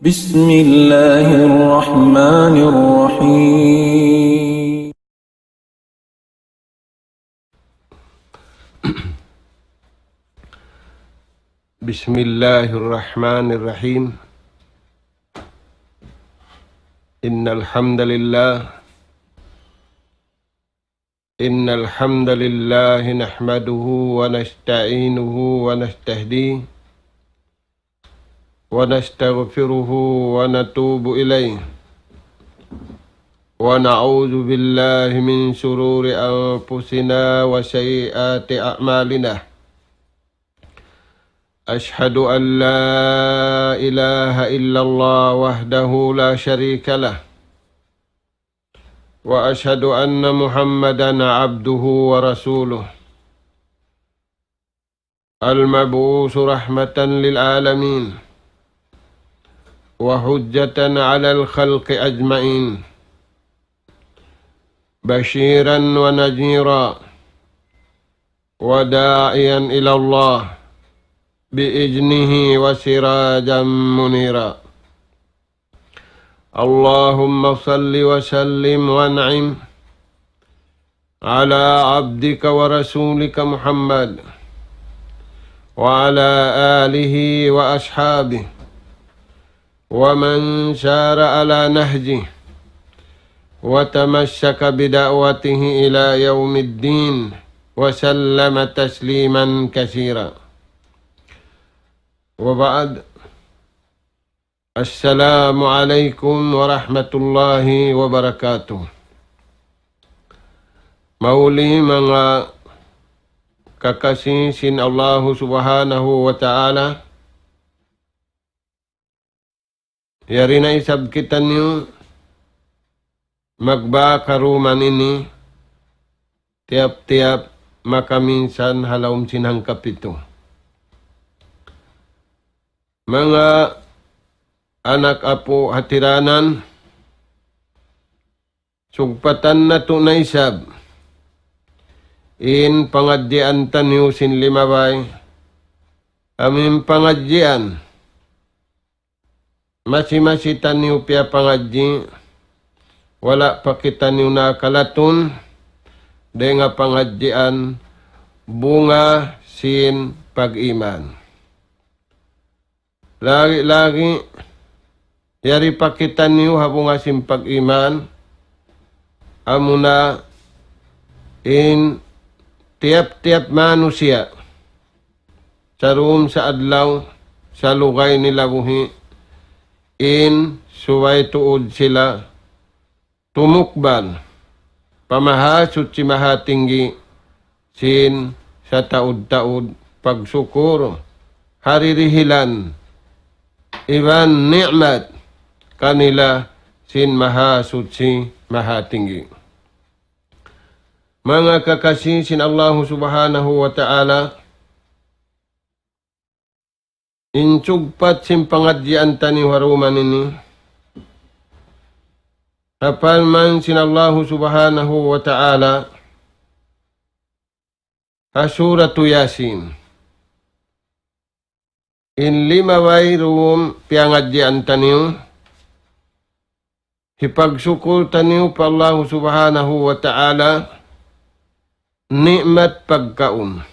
بسم الله الرحمن الرحيم. بسم الله الرحمن الرحيم. إن الحمد لله نحمده ونستعينه ونستهديه ونستغفره ونتوب إليه ونعوذ بالله من شرور أنفسنا وسيئات أعمالنا. أشهد أن لا إله إلا الله وحده لا شريك له وأشهد أن محمدا عبده ورسوله المبعوث رحمة للعالمين وحجة على الخلق أجمعين بشيرا ونذيرا وداعيا إلى الله بإذنه وسراجا منيرا. اللهم صل وسلم وانعم على عبدك ورسولك محمد وعلى آله وأصحابه ومن سار على نهجه وتمسك بدعوته إلى يوم الدين وسلم تسليما كثيرا. وبعد، السلام عليكم ورحمة الله وبركاته. Mauli mga kakasisin Allah subhanahu wa ta'ala, yari na isab kita niyo magbakaruman ini tiap-tiap makaminsan halawm sinangkap ito. Mga anak apo hatiranan, sugpatan na to na isab in pangadyan tanyo sin limabay amin pangadyan masi tanyo pia pangadyi wala pa kita niyo nakalaton de nga pangadyan bunga sin pag-iman. Lagi yari pakita niyo habang asim pag-iman amuna in tiap-tiap manusia sa room sa adlaw sa lugay nila buhi in suway tuod sila tumukban pamahasot si mahatinggi sin sa taod-taod pagsukuro haririhilan iban ni'mat kanila sin mahasud si mahatinggi. Mga kakasisin Allah subhanahu wa ta'ala, insugpat sin pangadyan tani waruman ini, kapal man sin Allah subhanahu wa ta'ala, hasuratu Yasin. In lima way room piangadyan taniyo, hipagsukul taniyo pa Allah subhanahu wa ta'ala, ni'mat pagkaon.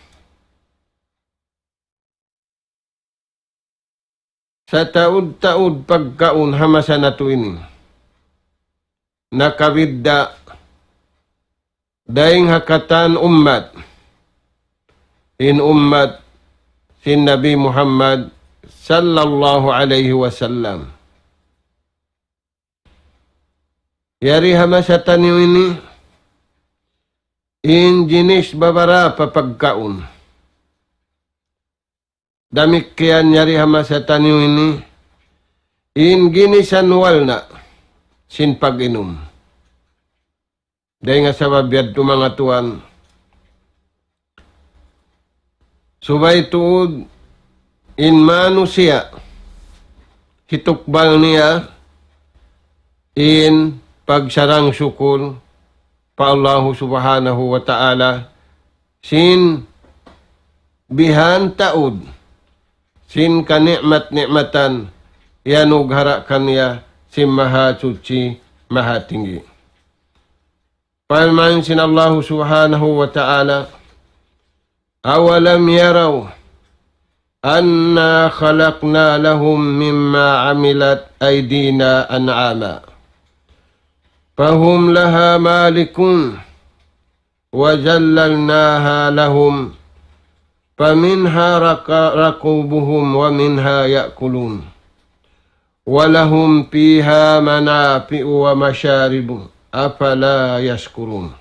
Sa taod-taod pagkaon hamasa na to ini, nakabidda daing hakatan ummat, in ummat sin Nabi Muhammad sallallahu alaihi wasallam. Yari hamasatan niyo ini in jinis babara papagkaon. Damikian yari hamasatan niyo ini in ginisan walna sin pag-inom. Dahil nga sa babiyad mga tuwan, subay tuod in manusia hitukbal niya in pagsarang syukur pa Allah subhanahu wa ta'ala sin bihan taod sin kanikmat-nikmatan ianughara kaniya si Maha Suci, Maha Tinggi. Firman sin Allah subhanahu wa ta'ala, awalam yaraw anna khalaqna lahum mimma amilat aydina an'ama fahum laha malikun wa jallalnaha lahum faminha rakubuhum wa minha ya'kulun wa lahum fiha manafi'u wa masyaribu afala yashkurun.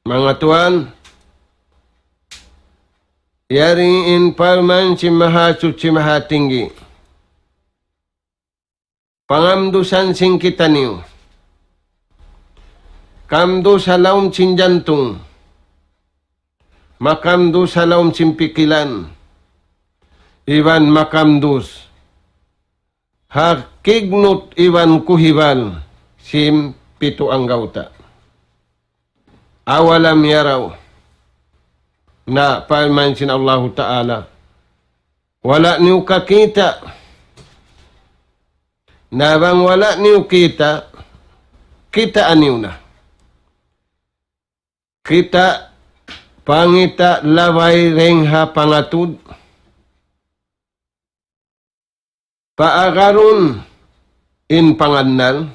Mga tuan, yariin firman si Maha Suci, Maha Tinggi, pangamdusan sing kita niyo, kamdo sa laum sin jantung, makamdo sa laum sin pikilan, iwan makamdus, hakignut iwan kuhibal, sim pito ang gauta. Awalam yaraw, na firman sin Allah Ta'ala, wala niyo kakita, na bang wala niyo kita, kitaan niyo na. Kita, pangita, laway, rengha, pangatud, paagarun, in pangannal,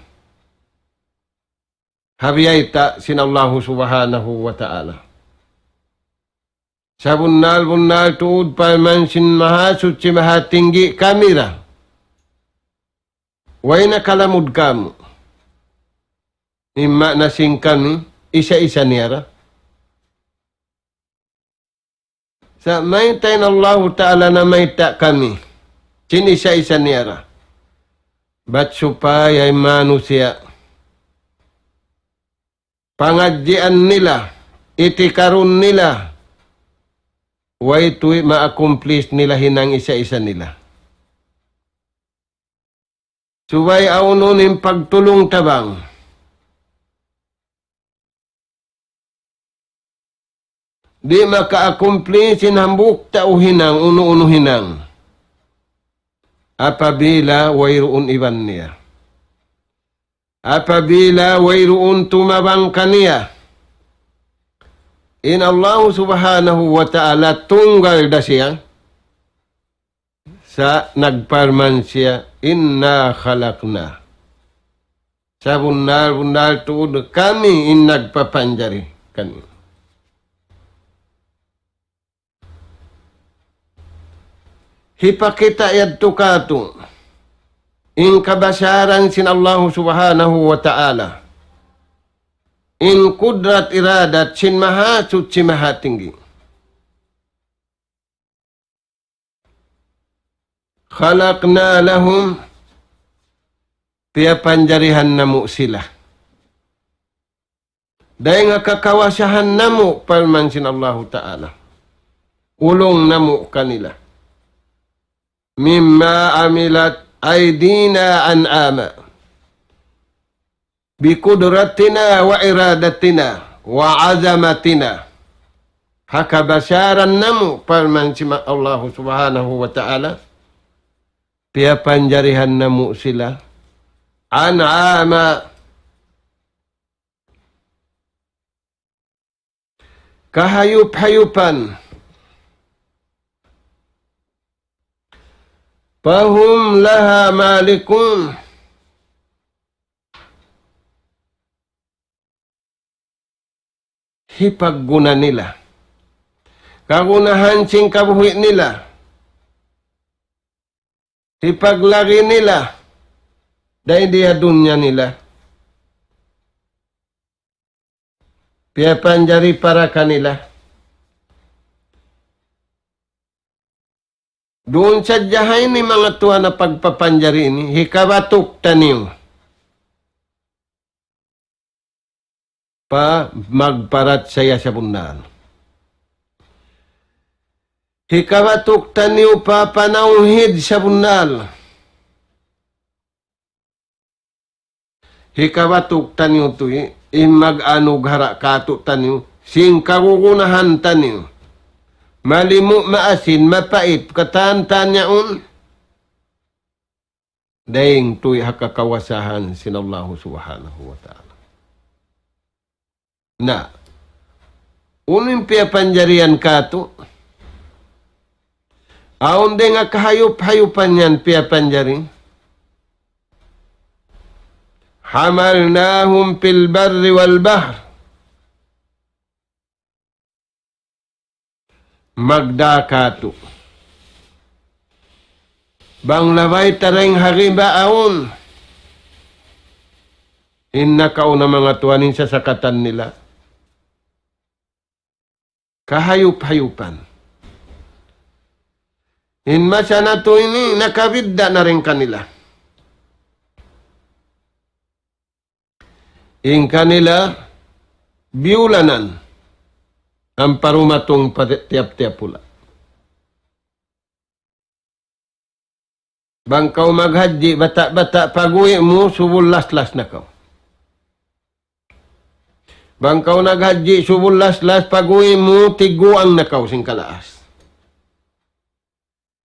habiyayta sin Allah subhanahu wa ta'ala. Sa bunal tuud firman sin Maha Suci, Maha Tinggi, kamira. Way nakalamud kamu. Imma nasing kami, isa-isa niyara. Sa may tayo Allah Ta'ala na may ta kami, sin isa-isa niyara. Ba't supay ay manusia. Pangadjian nila, itikarun nila, way tuwi ma-accomplish nila hinang isa-isa nila. Subay aununin pagtulong tabang. Di maka-accomplish sinambuk tao hinang, uno-uno hinang. Apabila wayroon iban niya. Apabila wayroon tumabang kaniya. In Allah subhanahu wa ta'ala tunggal da siya sa nagparman siya, inna khalaqna. Sa bundal tuod kami in nagpapanjari kani. Hipakita yadto kato in kabasaran sin Allah subhanahu wa ta'ala. In kudrat iradat sin Maha Suci, Maha Tinggi. Khalaqna lahum, piyapanjarihan namu sila. Dahil nga kakawasahan namu, palman sin Allah Ta'ala. Ulong namu kanila. Mimma amilat aydina an'ama. Bikudratina wa iradatina wa azamatina. Hakabasaran namu, palman sin Allah Subhanahu wa Ta'ala. Piyapanjarihan namu sila. An'ama. Kahayup-hayupan. Fahum laha malikun. Hipagguna nila. Kagunahan sing kabuhi nila. Hipaglagi nila. Dahil dia dunya nila. Piyapanjari para kanila. Doon sa jahay ni mga tuwa na pagpapanjari ni, hikabatok taniw. Pa magparat saya sa bundaan. Hikabatok taniw pa panauhid sa bundal. Hikabatok taniw to in mag-anughara kato taniw, sing kagugunahan taniw. Malimu maasin, mapait, kataan-taan niyaon. daing tuy hakakawasahan sinallahu subhanahu wa ta'ala. Na, unin piya panjarian kato, aon de nga kahayop-hayupan yan piya panjari, hamalnahum fil barri wal bahr, magda kato. Bang labay tareng hariba aon. Inna kao na mga tuwanin sa sakatan nila. Kahayup-hayupan. Inma siya na to ini, nakabidda na rin kanila. In kanila, biulanan ang parumatong tiap-tiap pula. Bang kau maghaji, bata-bata pag-uwi mo, subul-las-las na kau. Bang kau naghaji, subul-las-las, pag-uwi mo, tiguang na kau sing kalaas.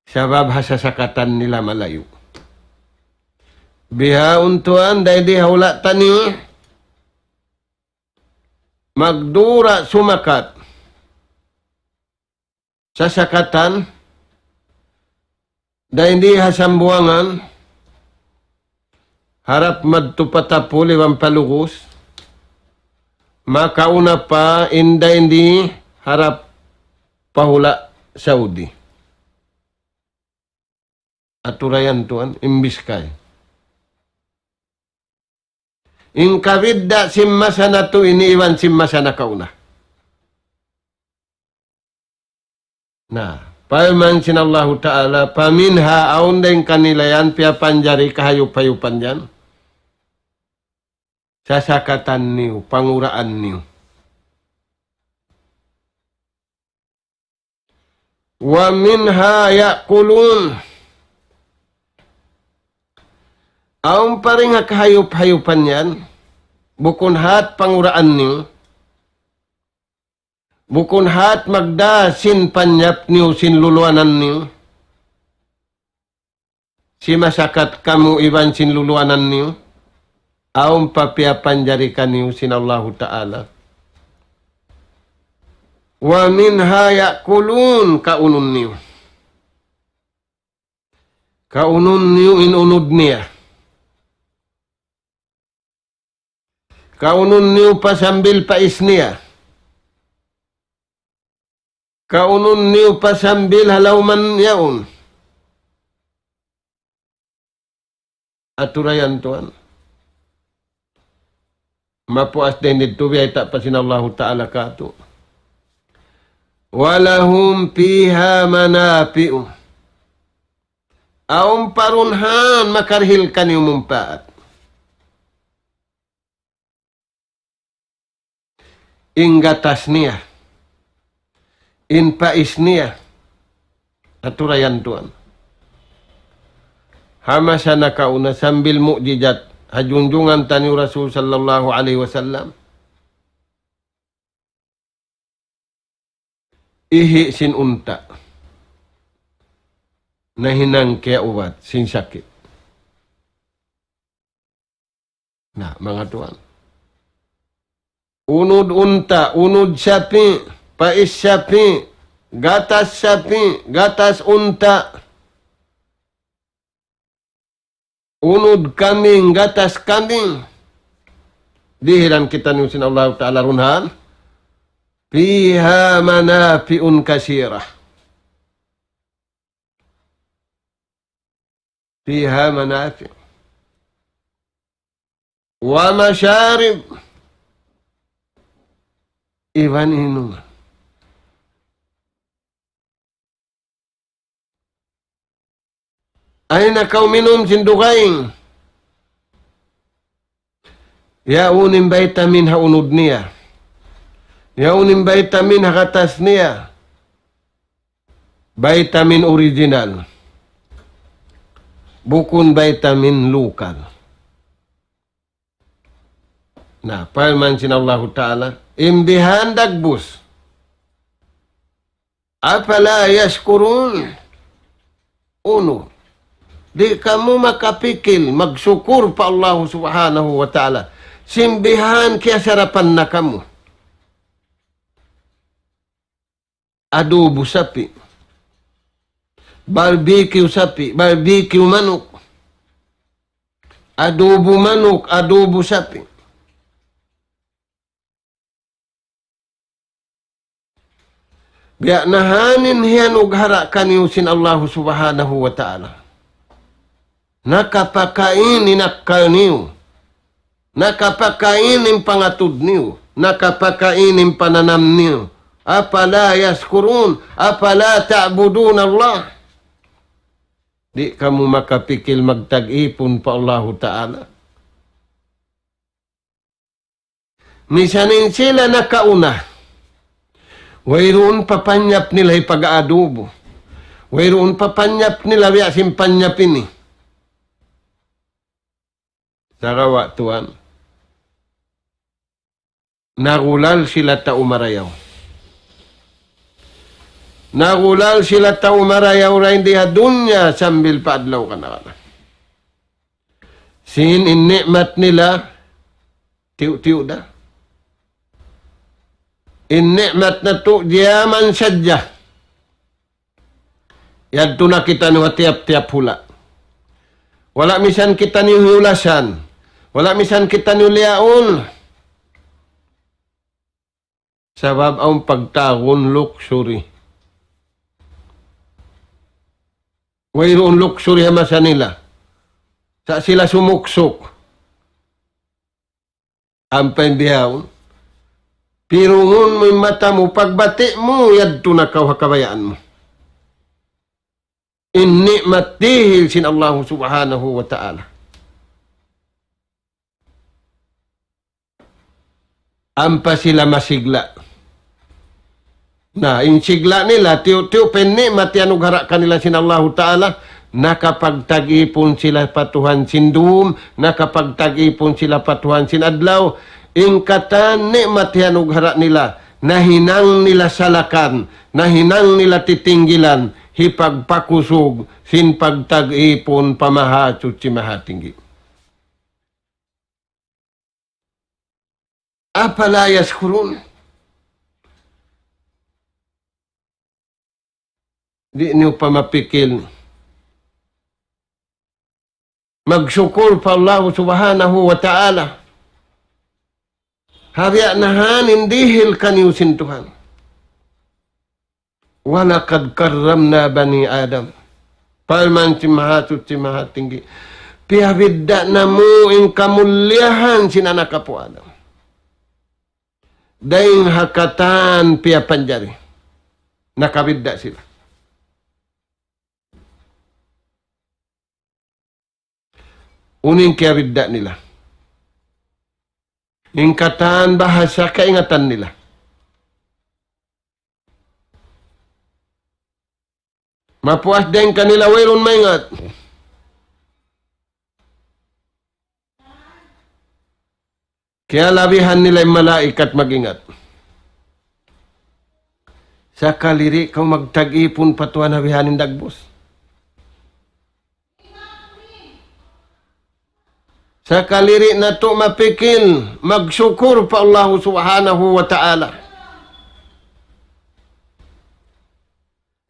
Sabab hasasakatan nila malayo. Biha untuan, dahil di hawla tani, magdura sumakat. Sasakatan, dahil hindi hasambuangan, harap madtupatapuli ang palugos, makauna pa, hindi harap pahula Saudi. Aturayan tuan, imbis kay. Ingkabidda simmasa na to, iniiwan simmasa na kauna. Nah, Paman sinallahu ta'ala, paminha aun din kanila yan, piya panjari kahayup-hayupan yan. Sasakatan niyo, panguraan niyo. Wa minha yakulun. Aun pa rin nga kahayup-hayupan yan, bukun hat panguraan niyo. Bukun hat magda sin panyap niyo, sin luluanan niyo. Si masakat kamu iban sin luluanan niyo. Aum papia panjarikan niyo sin Allah Ta'ala. Wa minha yakulun kaunun niyo. Kaunun niyo inunod niya. Kaunun niyo pasambil pais niya. Kaunun niyo pasambil halauman yaon. Aturayan tuan. Mapuas din dito biya ita pa sinallahu ta'ala kato. Walahum piha manapi'u. Aum parunhan makarhil kaniyo mumpaat. Inggatas niya. In pais niya. Aturayan tuan. Hama siya nakauna sambil mu'jizat. Hajunjungan tani Rasul sallallahu alaihi wasallam. Ihi sin unta. Nahinang kaya ubat. Sin sakit. Nah, mga tuan. Unod unta. Unod sapi. Pais sapi, gatas unta, unod kambing, gatas kambing. Dihiran kita ni Allah Ta'ala runhan. Fiha manafi'un kasirah. Fiha manafi'. Wa masyarib. Iwan inuman. Ay nakaw minum sindukaing. Yaunin vitamin haunod niya. Yaunin vitamin hakatas niya. Vitamin original. Bukun vitamin lokal. Nah, paman sinallahu ta'ala. Imbihan dagbus. Apala yaskurun. Uno. Di kamu makapikil, magsyukur pa Allah subhanahu wa ta'ala. Simbihan kaya sarapan na kamu. Adobo sapi. Barbecue sapi. Barbecue manok. Adobo manok. Adobo sapi. Biya nahanin hiyan ughara kaniyo sin Allah subhanahu wa ta'ala. Nakapakainin kaniyo. Nakapakainin pangatud niyo. Nakapakainin pananam niyo. Apala yaskurun. Apala ta'budun Allah. Di kamu makapikil magtag-ipon pa Allah Ta'ala. Misanin sila nakauna. Wayroon papanyap nila ipag-aadobo. Wayroon papanyap nila yasim panyapin ni. Sarawa tuan. Nagulal sila taumarayaw. Nagulal sila taumarayaw ra hindi dunya sambil paadlaw ka na. Sin inni'mat nila tiyo-tiyo da. Inni'mat na to diyaman sadya. Yadto na kita ni tiap-tiap hula. Wala misan kita ni hulasan. Wala misan kita ni liaon. Sabab ang pagtagon luxury. Wayroon luxury hamasa nila. Sa sila sumuksok. Ang paindihaon. Pirungon mo yung mata mo, pagbati mo, yadto na kabayaan mo. Inni matihil sin Allah subhanahu wa ta'ala. Ampa sila masigla. Na, insigla nila, tiyo-tiyo penni, matianughara kanila sin Allah Ta'ala, nakapagtag-ipon sila patuhan sindum, nakapagtag-ipon sila patuhan sinadlaw, ingkatan ni matianughara nila, nahinang nila salakan, nahinang nila titinggilan, hipagpakusog, sin pagtag-ipon pamahatsut si mahatinggi. Apalayas kurun. Di niyo pa mapikil. Magsyukur pa Allah subhanahu wa ta'ala. Habya nahan indihil kaniyo sin Tuhan. Walakad karramna bani Adam. Palman si mahatut si mahatinggi. Piyabidda na mo in kamulyahan sin anak po Adam. Daing hakatan piyapanjari. Nakabidda sila. Uning kiyabidda nila. Ingkatan bahasa kaingatan nila. Mapuas din kanila wayron maingat. Kaya labihan nila yung malaikat magingat. Sa kaliri kau magtag-ipon patuan habihanin dagbos. Sa kaliri na to mapikil, magsyukur pa Allah subhanahu wa ta'ala.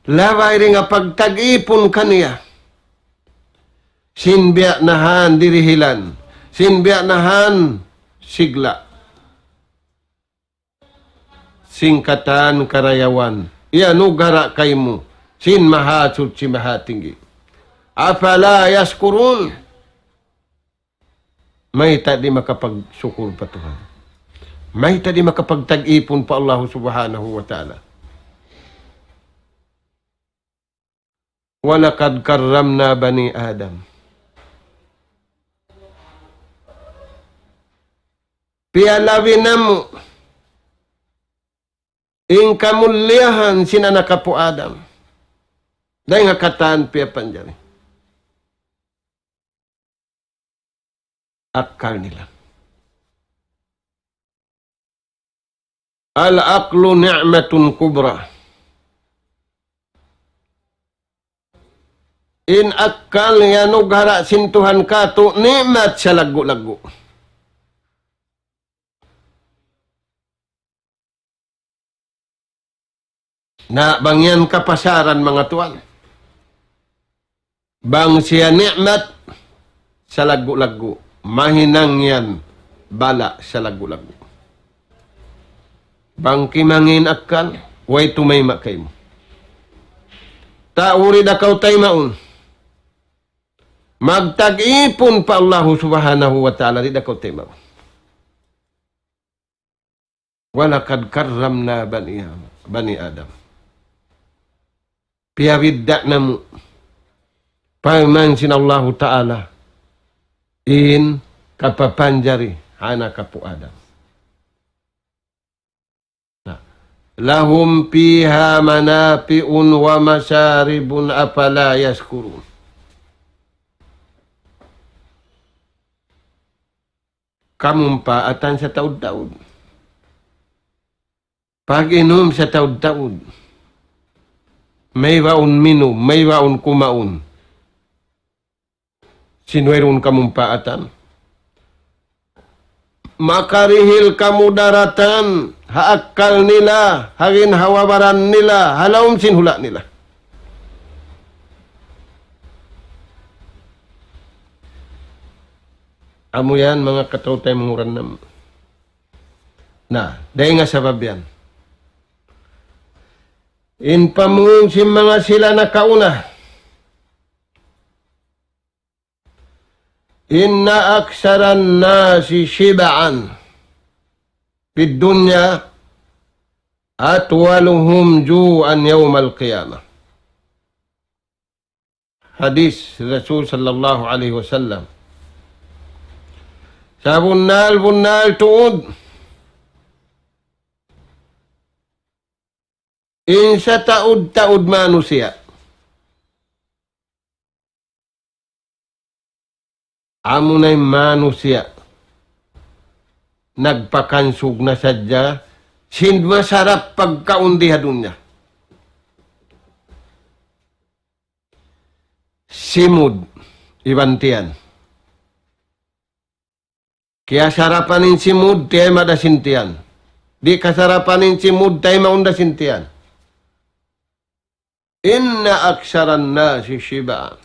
Laway rin nga pagtag-ipon kaniya. Sinbiya nahan dirihilan. Sinbiya nahan sigla. Singkatan karayawan. Iyanugara kay mo. Sin mahatsut si mahatinggi. Afala yaskurun. May tadi makapagsyukur pa Tuhan. May tadi makapagtag-ipon pa Allah subhanahu wa ta'ala. Walakad karramna bani Adam. Piyalawin na mo. Ing kamulyahan sinanaka po Adam. Dahil nga kataan piyapanjari. Akal nila. Al-aqlu ni'matun kubra. In akal nga nughara sintuhan ka to nimat sa lagu-lagu. Na bangyan kapasaran mga tuwan. Bang siya ni'mat sa lagu-lagu. Mahinang yan bala sa lagu-lagu. Bang kimangin akal, way tumay makay mo. Tauri da kau tay maun. Magtag-ipon pa Allah subhanahu wa ta'ala di da kau tay maun. Walakad karramna bani Adam. Piyawidda na mo. Pamansin Allah Ta'ala. In kapapanjari. Hana kapu Adam. Lahum piha manapi'un wa masaribun apala yaskurun. Kamumpaatan sa taud-taud. Pag-inom sa taud-taud. May waun minum, may waun kumaun. Sinwerun kamumpaatan. Makarihil kamu daratan, haakal nila, hagin hawabaran nila, halawm sinhula nila. Amo yan, mga katautay manguran nam. Dahil nga sabab yan. In pamungon si mga sila na kauna. Inna aksaran nasi shiba'an fid dunya atwaluhum ju'an yawmal qiyamah. Hadis Rasul sallallahu alaihi wasallam. Sa bunal tuod. Insa taud manusia. Amo na'y manusia. Nagpakansug na sadya. Sin masarap pagkaundiha dunya. Simud. Ibantian. Kaya sarapanin simud, tiay madasintian. Di kasarapanin simud, tiay maundasintian. Inna aksaran nasi shiba'an.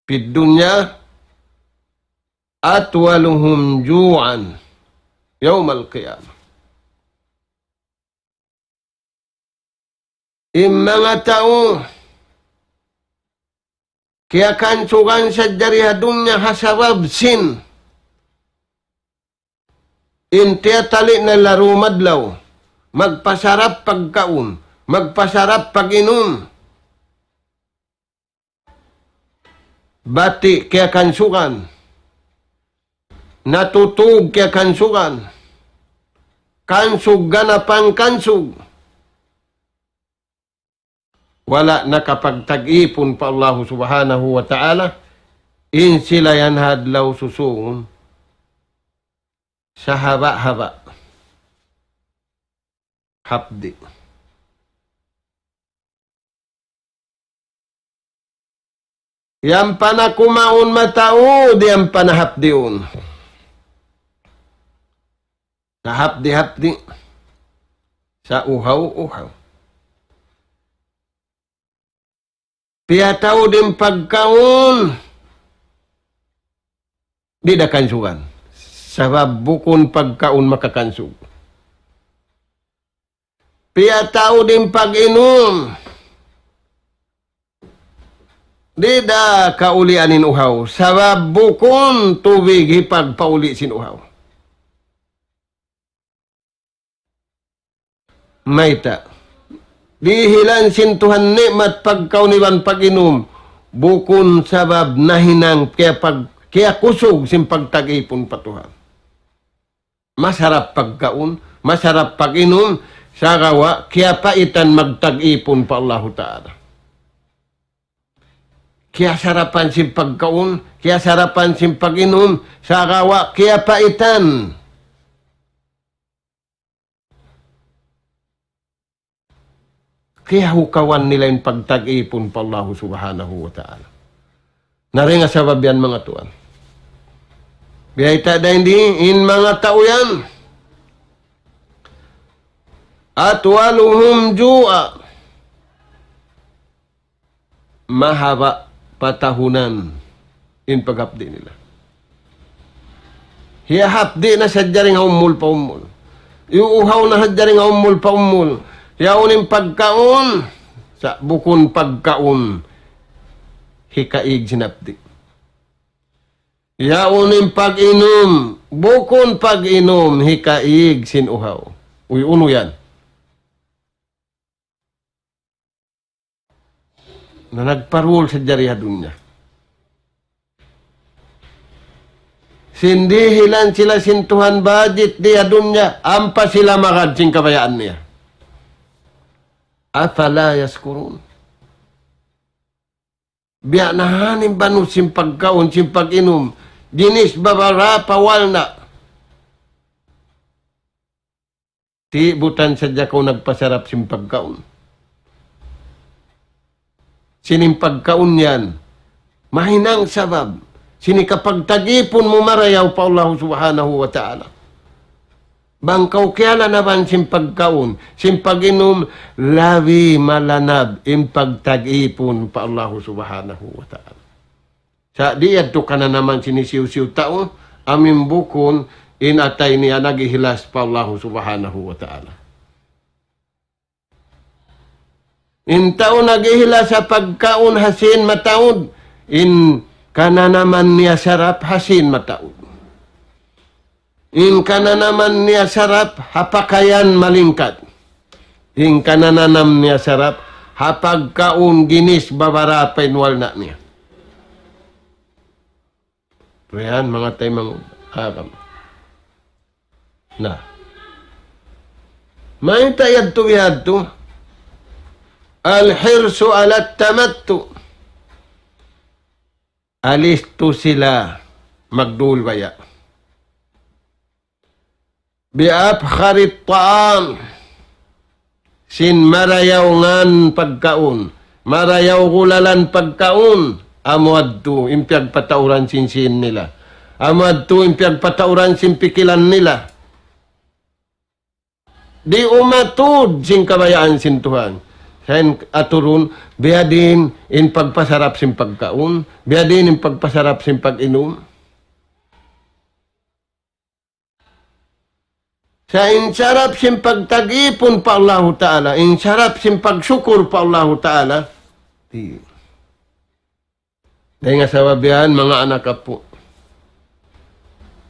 Fid dunya atwaluhum ju'an yawmal qiyamah. Mga tao kaya kansugan sa jariha dunya hasabab sin. Intiya tali na laro madlaw. Magpasarap pagkaon. Magpasarap pag-inom. Bati kaya kansugan. Natutug kaya kansugan. Kansug ganapang kansug. Wala nakapagtag-ipon pa Allah subhanahu wa ta'ala. In sila yan hadlaw susungon. Sa haba-haba. Hapdi. Yang panakumaon mataod, yang panahapdiun. Sa hapdi-hapdi. Sa uhaw-uhaw. Piyataw din pagkaon. Di da kansugan. Sabab bukon pagkaon makakansug. Piyataw din pag-inom. Di da kaulianin uhaw. Sabab bukon tubig hipagpauli sin uhaw. Mayta. Dihilan sin Tuhan nikmat pagkauniwan pag-inom. Bukon sabab nahinang kaya kusog sin pagtag-ipon patuhan. Masarap pagkaon, masarap pag-inom, sagawa, kaya paitan magtag-ipon pa Allah Ta'ala. Kaya sarapan sin pagkaon, kaya sarapan sin pag-inom, sagawa, kaya paitan. Kaya hukawan nila yung pagtag-ipon pa Allah subhanahu wa ta'ala. Nari nga sabab yan mga tuan. Biyay tada hindi in mga tao yan. At waluhum ju'a. Mahaba patahunan in paghapdi nila. Hiyahapdi na sa jaring umul pa umul. Iuuhaw na sa jaring umul pa umul. Yaunin pagkaon sa bukon pagkaon hikaig sinapdi. Yaunin pag-inom bukon pag-inom hikaig sinuhaw. Uy uno yan. Na nagparul sa jarihadun niya. Sindihilan sila sintuhan budget di adun niya. Ampa sila magad sing kabayaan niya. Afala yaskurun. Biya nahanin banu sim pagkaon, sim pag-inom. Dinis babara pawal na. Ti butan sadya ko nagpasarap sim pagkaon. Sining pagkaon yan. Mahinang sabab. Sini kapag tagipon mo marayaw pa Allah subhanahu wa ta'ala. Bangkaw kaya naman sim pagkaon, sim pag-inom, lawi malanab, impag tag-ipon pa Allah subhanahu wa ta'ala. Sa diyan to ka na naman sinisiw-siw tao, aming bukon, inatay niya nagihilas pa Allah subhanahu wa ta'ala. In tao nagihilas sa pagkaon hasin mataod, in kana naman niya sarap hasin mataod. In kana naman niya sarap, hapakayan malingkat. In kana naman niya sarap, hapagkaon ginis babara painwal na niya. Yan, mga tayo mga akam. Na. May tayad to. Al-hirsu alat tamattu. Alis to sila magdulwaya. Biap kharit ta'am. Sin marayaw ngan pagkaon. Marayaw gulalan pagkaon. Amuad to impyag patauran sin nila. Amuad to impyag patauran sin pikilan nila. Di umatud sin kabayaan sin Tuhan. Sen aturun, biya din in pagpasarap sin pagkaon. Biya din in pagpasarap sin pag-inom. Sa insarap sim pagtagipon pa Allah Ta'ala, insarap sim pagsyukur pa Allah Ta'ala, dahil nga sa wabihan, mga anak po,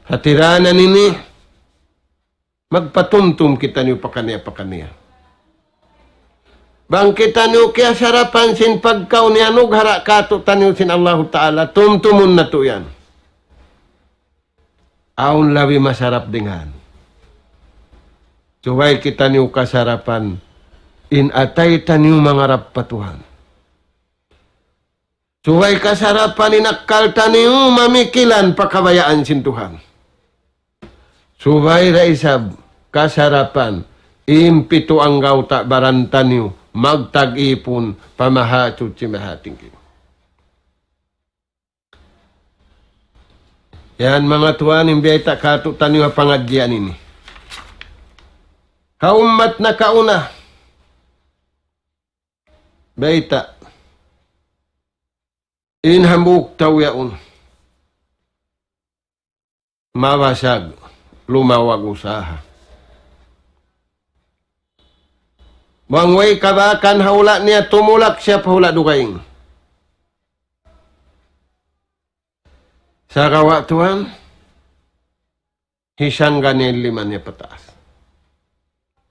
hatiranan nini, magpatumtum kita niyo pakaniya. Bang kita niyo kaya sarapan sin pagkaw niya, nughara kato taniyo sin Allah Ta'ala, tumtumun na to yan. Aun lawi masarap dengan. Suway kita niyo kasarapan, inatay taniyo mangarap patuhan. Suway kasarapan, inakal taniyo mamikilan pakabayaan sin Tuhan. Suway raisab, kasarapan, impito ang gauta barantan niyo, magtag-ipon, pamahatod si mahating kayo. Yan mga tuwan, imbiyata katutan niyo pangadyan ini. Kaumat na kauna. Baita. Inhamuk tawyaun. Mawasag. Lumawag usaha. Wangway kabakan haula niya tumulak siya pahula dukaing. Sa kawatuan, hisang ganil liman niya pataas.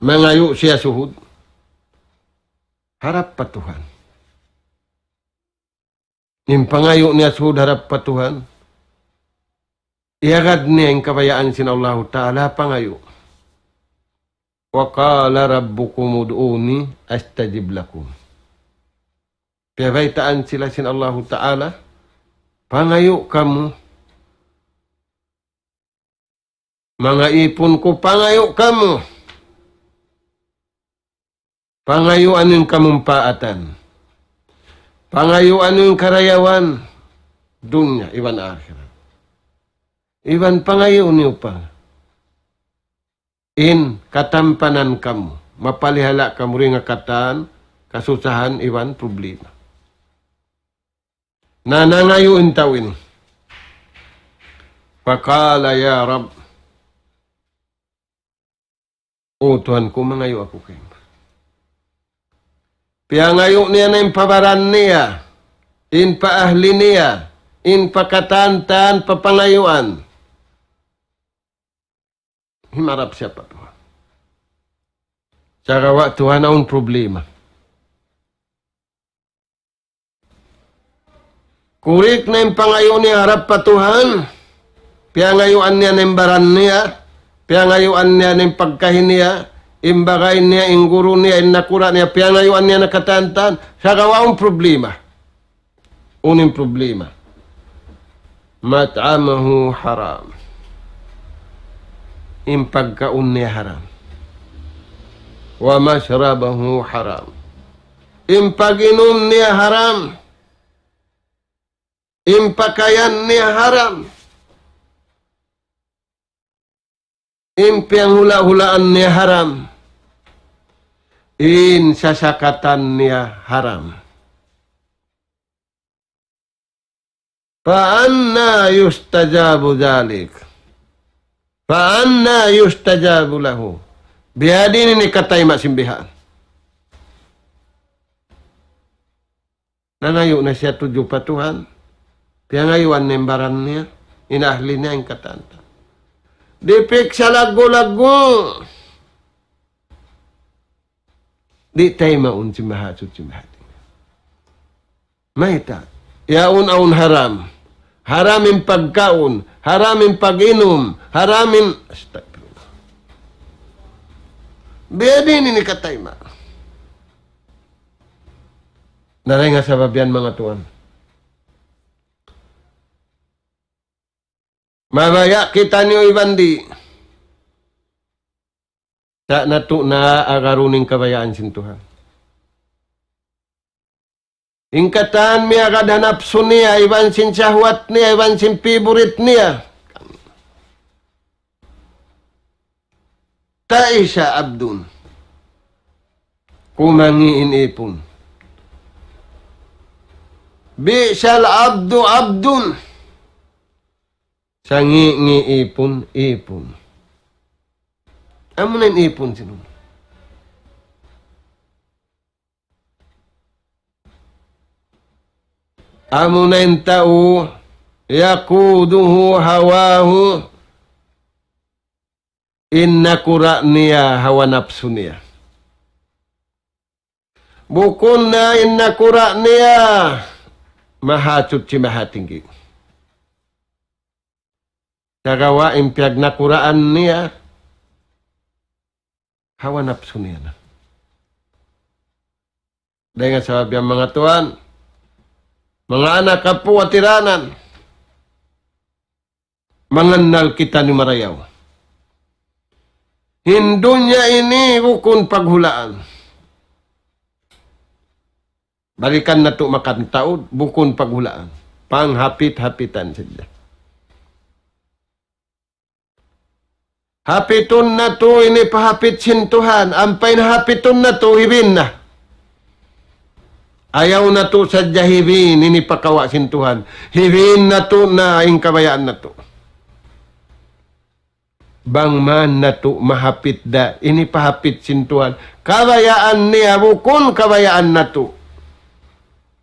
Mangayo siya suhud. Harap pa Tuhan. Yung pangayo niya suhud harap pa Tuhan. Iagad niya yung kabayaan sin Allah Ta'ala pangayo. Wa qala rabbukum ud'uni astajib lakum. Kaya sila sin Allah Ta'ala. Pangayo kamu. Mga ipon ko, pangayo kamu. Pangayuan yung kamumpaatan. Pangayuan yung karayawan. Dunya, iwan akhirat. Iwan pangayon niyo pa. In katampanan kamu. Mapalihala kamu rin nga kataan, kasusahan, iwan problema. Nanangayuin tawin. Pakala ya Rab. O Tuhan ko, mangayo ako kayo. Piangayo niya na yung pabaran niya. In paahli niya. In pakatantan, papangayuan. Himarap siya pa Tuhan. Saka Tuhan na un problema. Kurik na yung pangayo niya harap pa Tuhan. Piangayuan niya ng baran niya. Piangayuan niya ng pagkahin niya. Imbagay niya, inguro niya, inakura niya. Piangayuan niya nakatantan. Saka waong problema. Uning problema. Mat'amahu haram. Impagkaun niya haram. Wa mashrabahu haram. Impag-inom niya haram. Impakayan niya haram. Impiang hula-hulaan niya haram. In sasakatan niya haram. Paanna yustajabu dhalik? Paanna yustajabu lahu? Bihadin ini katay masimbihan. Nangayo na siya tujuh pa Tuhan. Piyangayuan nembaran niya. Inahli niya yung katanta. Dipik sa lago-lago. Di tayo maun si mahasud si mahati. Mahita. Yaun-aun haram. Haramin pagkaon. Haramin pag-inom. Haramin... Astagfirullah. Biyadin ini katay ma. Naray nga sa babian mga tuwan. Mabaya kita niyo ibandi. Sa nato na agaruning kabayaan sin Tuhan. Ingkatan miya kadanapso niya, iban sin syahwat niya, iban sin favorite niya. Taisha abdun. Kumangiin ipon. Bi'sal abdu abdun. Sangi ipon, ipon. Amo na yung ipon sino? Amo na yung tao, yakuduhu hawahu, innakura niya hawa napsu niya. Bukon na innakura niya, mahacut si mahatinggi. Nagawa impyag nakuraan niya, hawa napsu niya na. Dahil nga sabi ang mga tuwan, mga anak kapo at tiranan, manganal kita ni Marayaw. Hindu niya ini bukon paghulaan. Balikan na to makantaod, bukon paghulaan. Panghapit-hapitan sila. Hapiton na to, ini pahapit sintuhan. Ampay na hapiton na to, hibin na. Ayaw na to sa hibin, ini pakawa sintuhan. Hibin na to na, ing kabayaan na to. Bangman na to, mahapit da, ini pahapit sintuhan. Kabayaan niya, bukon kabayaan na to.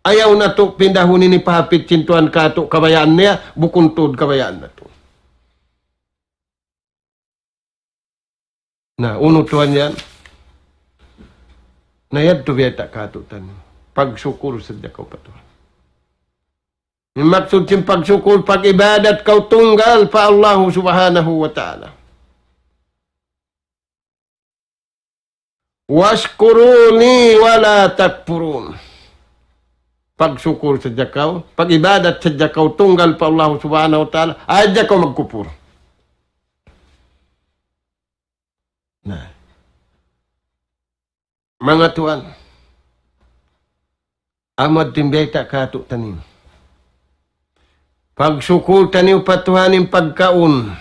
Ayaw na to, pindahon ini pahapit sintuhan ka to, kabayaan niya, bukon to, kabayaan na to. Na, uno tuan yan. Nayad to biyata katutan. Pagsukur sa dakaw pa to. Yung maksud yung pagsukur, pag-ibadat kau tunggal pa Allah subhanahu wa ta'ala. Waskuruni wala takfurun. Pagsukur sa dakaw, pag-ibadat sa dakaw tunggal pa Allah subhanahu wa ta'ala, ay dakaw magkupur. Nah. Mga tuan, amad timbeta kato tanim. Pagsukul taniw patuhanin pagkaon,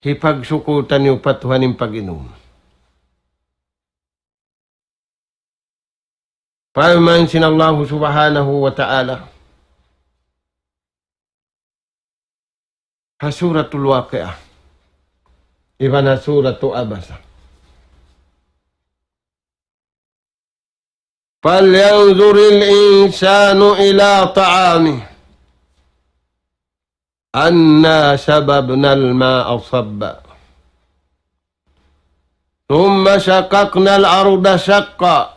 hipagsukul taniw patuhanin pag-inom. Paman sinallahu subhanahu wa ta'ala ha suratul waqi'ah iba na suratul abasa. Falyanzuril insanu ila ta'amih anna sababnal ma'a sabba thumma syaqaqnal arda syaqqa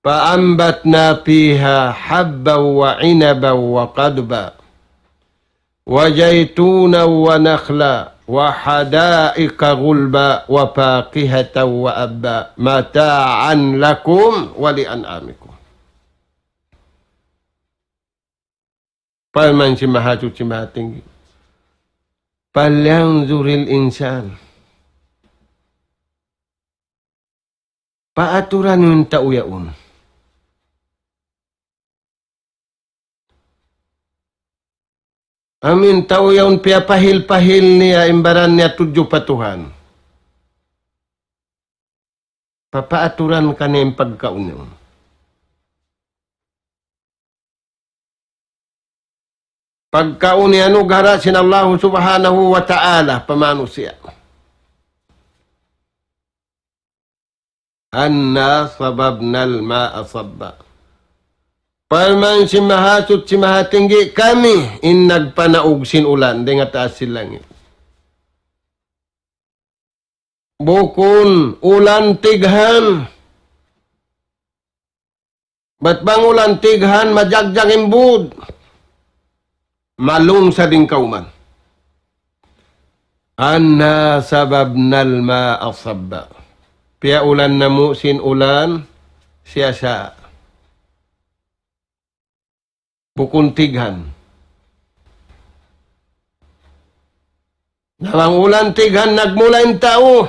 فأنبتنا فيها حبا وعنبا وقضبا وزيتونا ونخلا وحدائق غلبا وفاكهة وأبا متاعا لكم ولأنعامكم. Paman si Mahatu si Mahatinggi. Falyanzuril insan. Paaturan yung tauyaon. Amin tao yaun pahil-pahil niya imbaran niya tudyo patuhan. Papaaturan ka niya yung pagkaon yun. Pagkaon niya gara sinallahu subhanahu wa ta'ala pamano siya. Anna sababnal ma'a sabba. Paman si Mahatut si Mahatinggi, kami nagpanaog sinulan, di nga taas silangit. Bukon, ulan tighan. Ba't bang ulan tighan, majagjag imbud? Malung sa ding kauman. Anna sababnal ma'asabba. Pia ulan na mo sinulan, siya sa bukon tighan. Nawang ulan tighan, nagmula yung tao.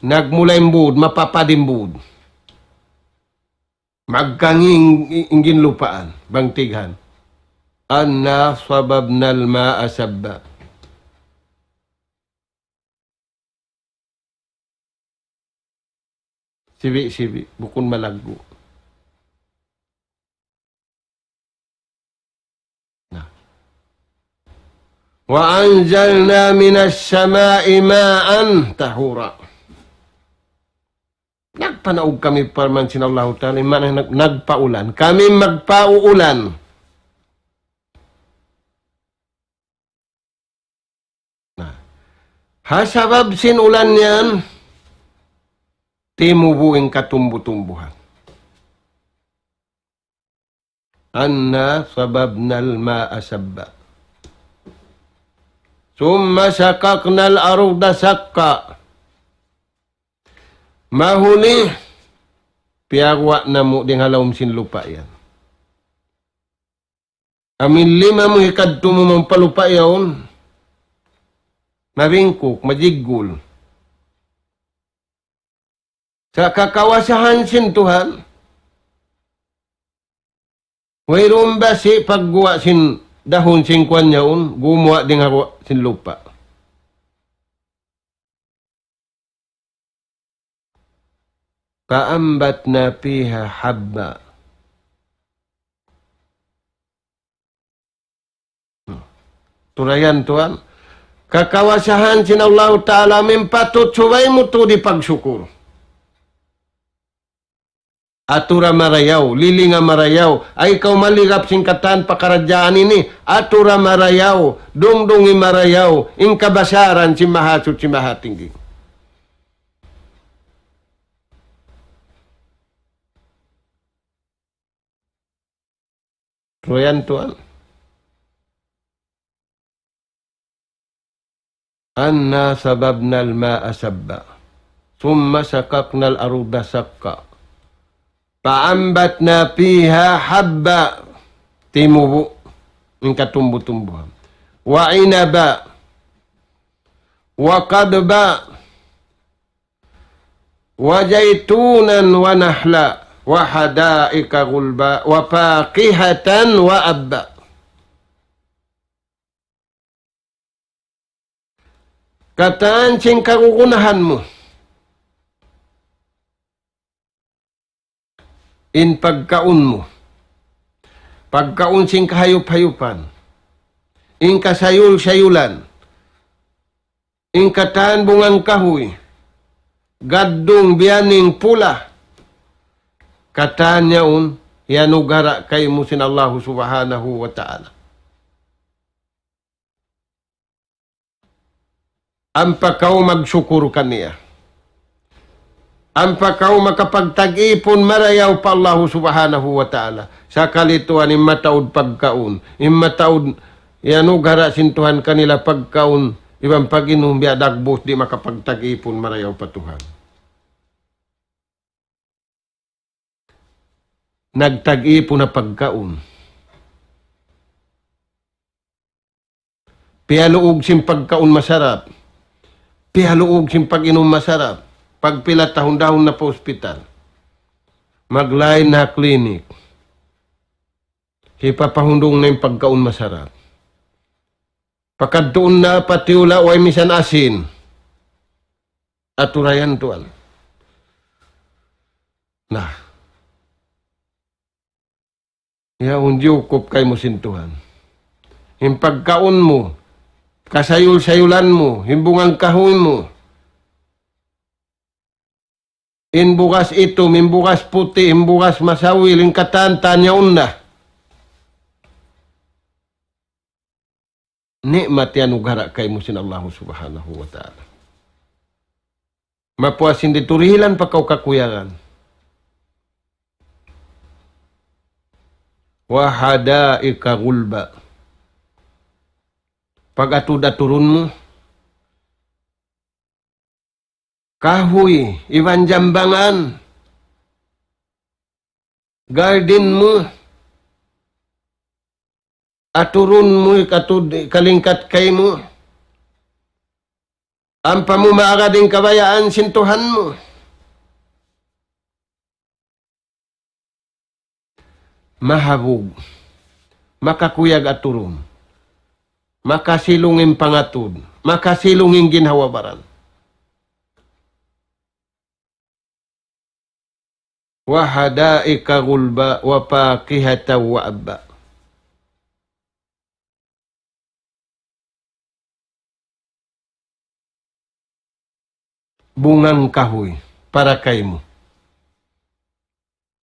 Nagmula yung bud, mapapadimbud. Magkanging ingin lupaan, bang tighan. Anna sababnal ma'asabba. Sibi-sibi, bukon malaggo. Wa anzalna minas sama'i ma'an tahura. Nagpanaog kami parman sinallahu ta'ala, nagpaulan. Kami magpauulan. Hasabab sinulan yan, timubuing katumbu-tumbuhan. Anna sababnal ma'asabba. Summa syaqaqnal arda sakka. Mahuli piagwa na mo ding halawom sin lupa yan. Amin lima mo hikad tumumang palupa yaon. Mabingkok, majigul. Sa kakawasahan sin Tuhan. Wayroon ba si pagguwa sin dahon sin kwan yaon, gumawa ding hawa sin lupa. Paambatna piha habba. Turayan Tuhan. Kakawasahan sin Allah Ta'ala mimpatut subay mo to di pagsyukur. Atura marayaw, lilinga marayaw, ay ikaw maligap singkatan pakaradyaan ini, atura marayaw, dungdungi marayaw, ingkabasaran si Mahatut si Mahatinggi. Royan Tuhan. Anna sababnal ma'a sabba. Summa sakaknal aruda sakka. Paambatna piha habba. Timubu. Yung katumbu-tumbuhan. Wa inaba. wa qadba wa jaitunan wa nahla wa hadaika gulba wa faqihatan wa abba. Kataan sing kagugunahan mo in pagkaon mo, pagkaon sing kahayop-hayupan, in kasayul-sayulan, in kataan bungang kahoy, gaddong biyaning pula, kataan yaon, yanugara kay mo sin Allah subhanahu wa ta'ala. Ang pagkaw magsyukur kaniya. Ang pagkaw makapagtag-ipon marayaw pa Allah subhanahu wa ta'ala. Sa kalituan imataod pagkaon. Imataod yanugara sintuhan kanila pagkaon. Ibang pag-inom biadagbos di makapagtag-ipon marayaw pa Tuhan. Nagtag-ipon na pagkaon. Piyaluog sim pagkaon masarap. Pihaluog sim pag-inom masarap. Pagpila tahon-dahon na po ospital. Maglain na klinik. Ipapahundong na yung pagkaon masarap. Pagkaddoon na patiula o ay misan asin. Aturayan tuan. Nah. Yaon diukop kay mo sintuhan. Yung pagkaon mo, kasayul-sayulan mo, himbungang kahoy mo. Inbukas ito, imbukas puti, imbukas masawil, in katantan yaon na. Nikmat yan ugara kay mo sin Allah subhanahu wa ta'ala. Mapuasin di turihilan pa kaw kakuyangan. Wahadaika gulba. Pag atud-aturun mo, kahoy, iwan jambangan, garden mo, aturun mo, kalingkat kay mo, ang pamumara din kabayaan, sintuhan mo. Mahabog, makakuyag aturun. Makasilungin pangatud, makasilungin ginhawabaran. Wa hadaika gulba wa faqihata wa abba. Bungang kahoy para kay mo.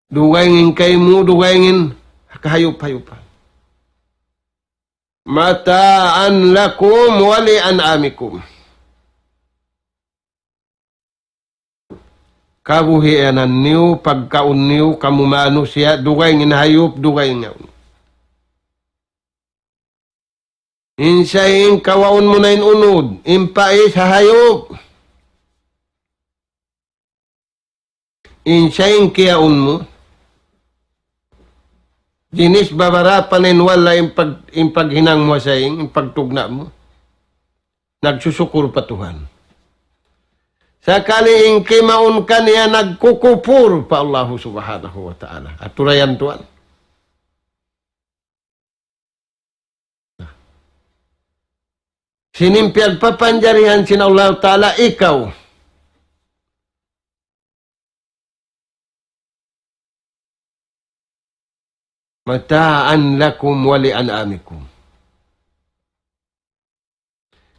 Dugayngin kay mo, dugayngin kahayop-hayupan. Mataan lakum wali an'amikum. Kabuhianan niyo, pagkaon niyo, kamumano siya, dugay hayop, dugay ngayon. Insayin kawaon mo na inunod, impais hayop. Insayin kiyaon mo. Jinis babarapan in wala yung paghinang mo sa yung pagtugna mo. Nagsusukur pa Tuhan. Sakali yung kimaon ka niya nagkukupur pa Allah subhanahu wa ta'ala. At turayan Tuhan. Sinimpiag papanjarihan sin Allah ta'ala ikaw. Mataan lakum wali an'amikum.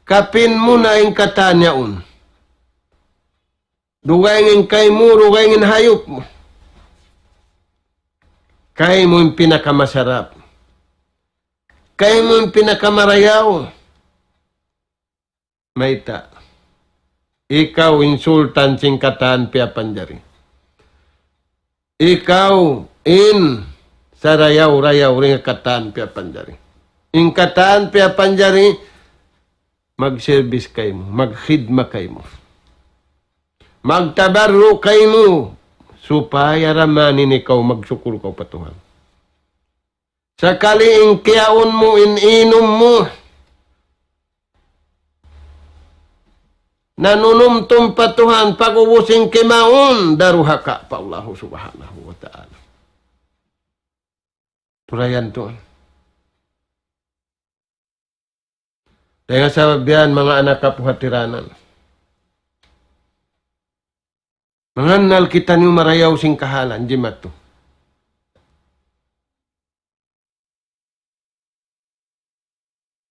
Kapin mo na yung katanyaon. Dugayngin kay mo, dugayngin hayop mo. Kay mo yung pinakamasarap. Kay mo yung pinakamarayaw. Maita. Ikaw insultan sing kataan piapanjari. Ikaw sarayaw-rayaw ring kataan piapanjari. In kataan piapanjari, mag-service kay mo, mag-khidma kay mo. Magtabarro kay mo, supaya ramanin ikaw, magsukur ka pa Tuhan. Sakali in kiyaon mo, in inom mo, nanunumtum patuhan pag-ubusing kimaon daruhaka pa Allah subhanahu wa ta'ala. Turayan to. Dahil sa biyan mga anak kapuhatiranan. Manganal kita niyo marayaw sing kahalan, jimat to.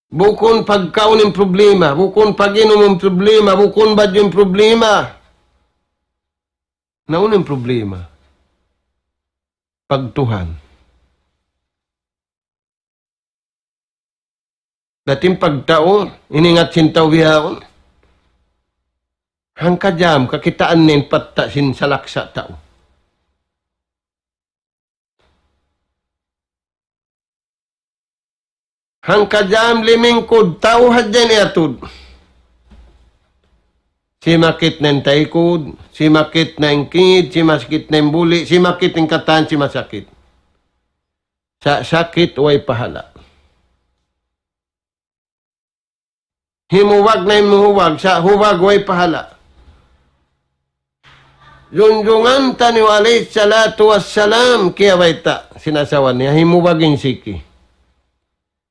Bukon pagkaon ng problema, bukon pag-inom ng problema, bukon badyo yung problema. Naunang problema, pagtuhan. Dating pagtaon, iningat sintaw bihaon. Hangkajam, kakitaan nin patta sin salaksa tao. Hangkajam limingkod, tao hadyan iatod. Si makit ng taikod, si makit ng kid, si masakit ng buli, si makit ng katan, si masakit. Sa sakit, way pahala. Himuwag na himuwag, sa huwag, way pahala. Junjungan taniw alayhi salatu wassalam, kaya baita, sinasawan niya, himuwaging siki.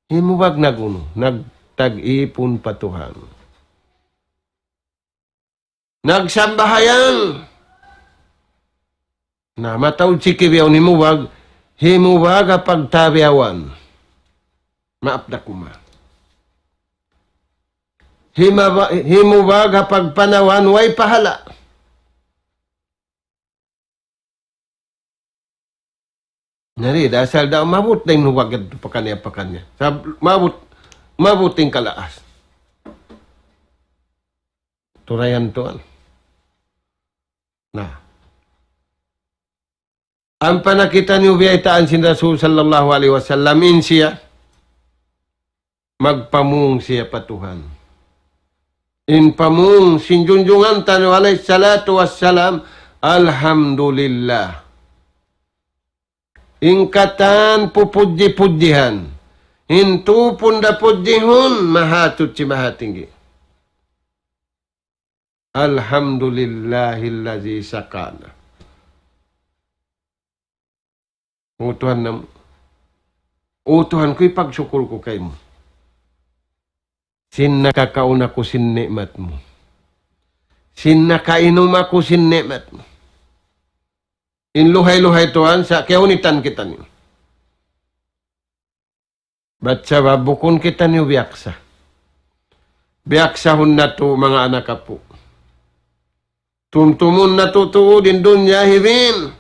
Himuwag na guno, nagtag-ipon patuhan. Nagsambahayan. Na matawid si kibiyaw ni muwag, himuwag a pagtabiyawan. Maapda kuma. Himuwag a pagpanawan, way pahala. Nari, dasal daw mabut na yung huwag at pakanya. Mabuting kalaas. Turayan to. Nah. Ang panakita niyo biyaitaan si Rasul sallallahu alaihi wasallam siya, magpamung siya patuhan. In pamung, sinjunjungan tanu alaihi salatu wassalam, alhamdulillah. Ingkatan pupudji-pudjihan. Hintu punda pudjihun mahatut si mahatinggi. Alhamdulillahillazi sakana. Tuhan ko'y pagsyukur ko kay mo. Sin nakakauna ko sin nikmat mo. Sin nakainom ako sin nikmat mo. Inluhay-luhay Tuhan sa keunitan kita niyo. Ba't sa bukon kita niyo biyaksa. Biyaksahon na to mga anak po. Tumtumun na to tuudin dunya hibin.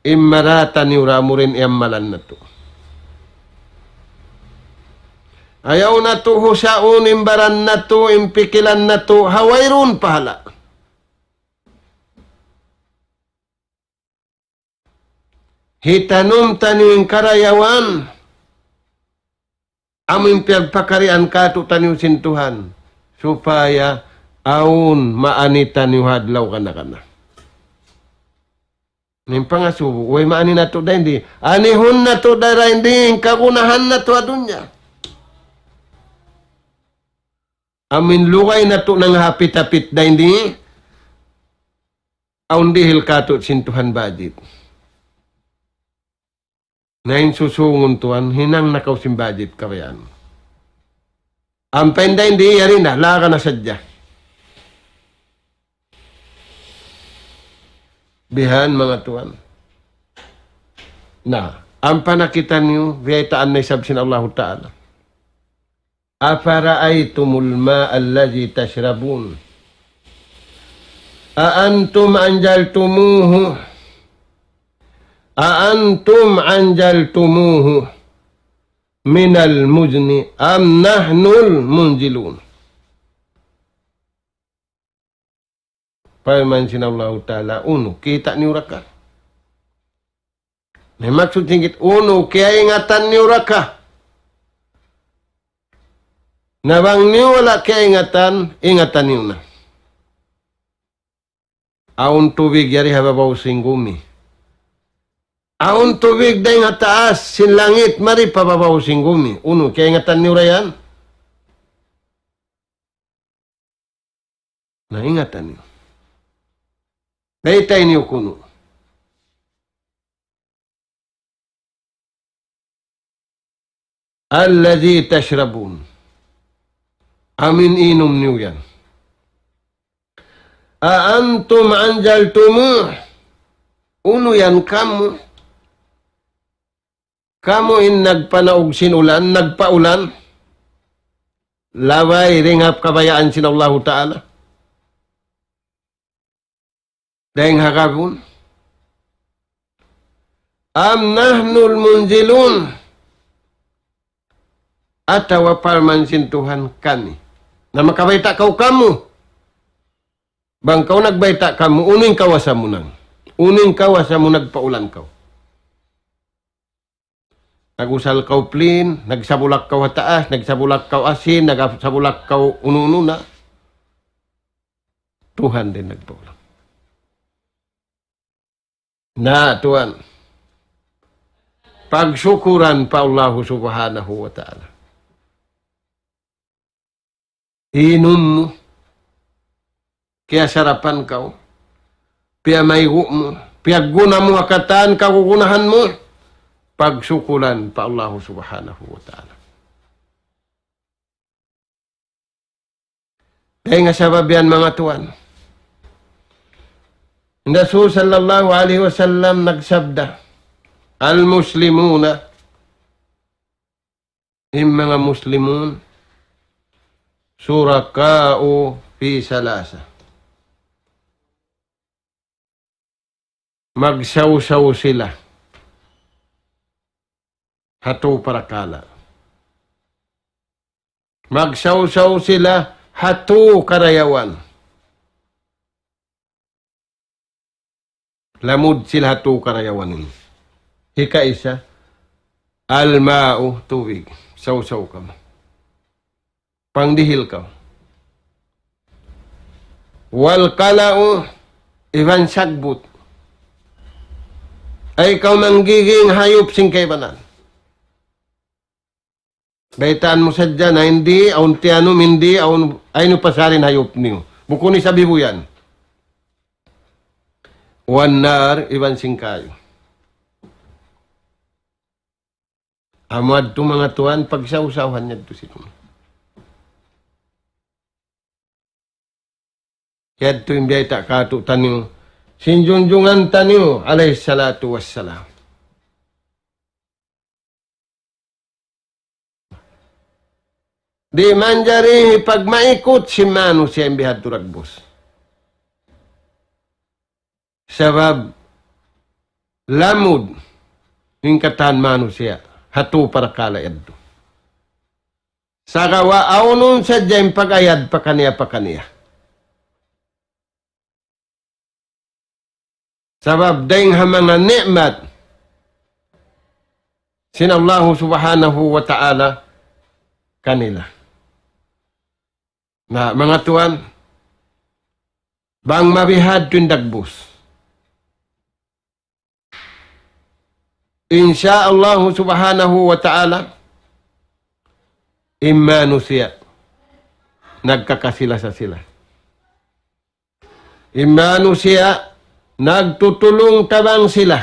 Immarata niyo ramurin iyammalan na to. Ayaw na to husaun imbaran na to, impikilan na to, hawayrun pahala. Hitanum taniwing karayawan. Aming pagpakarian kato taniw sintuhan. Supaya aun maanita niyo hadlaw kana. Ning pangasubo, way maani na to da hindi. Anihon na to da hindi, kagunahan na to adunya. Amin lugay na to ng hapit-hapit da hindi. Aun dihil kato sintuhan budget. Nain susungon tuan, hinang nakaw simbadit kawayan. Ang penda hindi yari na, laka na sadya. Bihan mga tuan. Na, ang panakitan niyo, viyaitaan na isabsin Allah Ta'ala. Afara'aytumul ma'allazi tashrabun. Aantum anjaltumuhu. Aantum anjaltumuhu minal muzni am nahnul munjilun. Paman sinallahu ta'ala, uno, kita niyo raka. May maksud singkit, uno, kaya ingatan niyo raka. Nabang niyo wala kaya ingatan niyo na. Aun tubig yari hababaw singgumi. Aun tubig day nga taas, sin langit, mari pababaw singgumi. Uno, kaya ingatan niyo rayan. Naingatan niyo. Daytay niyo kuno. Alladhi tashrabun. Amin inom niyo yan. Aantum anjaltumu. Uno yan kamu. Kamu in nagpanaog sinulan, nagpaulan. Laway ringap kabayaan sin Allah Ta'ala. Dahing hakabun. Am nahnul munzilun. Atawa parman sin Tuhan kami. Na makabaita kau kamu. Bang kau nagbaita kamu, uning kawasa mo nang. Uning kawasa mo nagpaulan kau. Nagusal kau plin, nagsabulak kau hataas, nagsabulak kau asin, nagsabulak kau ununo na. Tuhan din nagpaulan. Na, Tuhan. Pagsyukuran pa Allah subhanahu wa ta'ala. Inom mo. Kaya sarapan kau. Pia maigo mo. Pia guna mo akataan, kagugunahan mo. Pagsukulan pa Allah subhanahu wa ta'ala. Kaya nga sababian mga tuwan. Rasul sallallahu alaihi wasallam nagsabda, Al-Muslimuna, yung mga Muslimun, suraka'u fi salasa. Magsaw-saw sila. Hato parakala. Magsaw-saw sila, hato karayawan. Lamud sila hato karayawan. Hika isa, al-ma'u, tubig. Saw-saw ka mo. Pangdihil ka. Wal-kala'u, iban sagbut. Ay ikaw manggiging hayop sing kay banan. Baitaan mo sadya na hindi, aun tiyanum, hindi, aun, ay no pasarin hayop niyo. Buko ni sabi mo yan. Wanar, iban sing kayo. Amad to mga tuwan, pagsawsawan niya to sino. Kaya to yung biyay kato tanyo, sinjunjungan tanyo, alayhi salatu wassalam. Di manjari pag maikot si Manu siya imbihad turagbos. Sabab, lamud, yung katahan Manu siya, hatu para kalayad to. Sakawa, aunon sa dyan pag-ayad pa kaniya. Sabab, dahing mga ni'mat, sinallahu subhanahu wa ta'ala kanila. Na mga tuwan, bang mabihad tundagbus. Insya Allah subhanahu wa ta'ala, imanu siya. Nagkakasila sa sila. Imanu siya, nagtutulong tabang sila.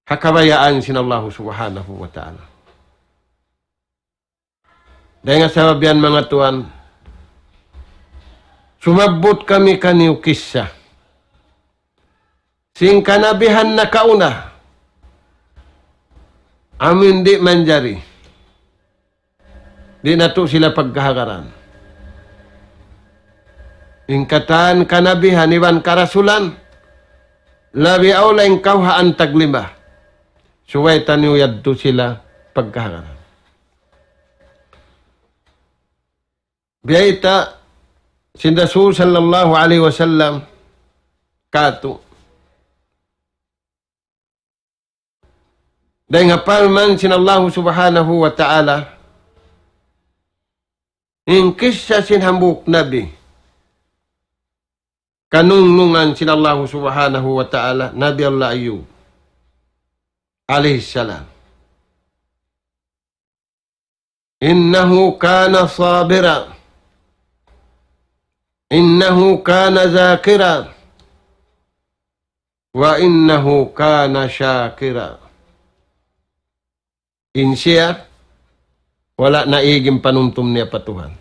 Hakabayaan sinallahu subhanahu wa ta'ala. Dahil nga sababian mga tuwan, sumabot kami kaniw kisya. Sing kanabihan na kauna, amin di manjari. Di na to sila pagkahagaran. Ingkatan kanabihan, iwan karasulan, labi aula ing kawhaan taglima. Suway taniw yadto sila pagkahagaran. Biyayta, si Rasul sallallahu alaihi wasallam, kato, dahil nga palman sinallahu subhanahu wa ta'ala, ingkis sa sinhambuk nabi, kanungnungan sinallahu subhanahu wa ta'ala, Nabi Allah Ayub, alayhi salam. Innahu kana sabira, Innahu kana zakira wa innahu kana syakira. Siya, wala na iging panumtum niya patuhan.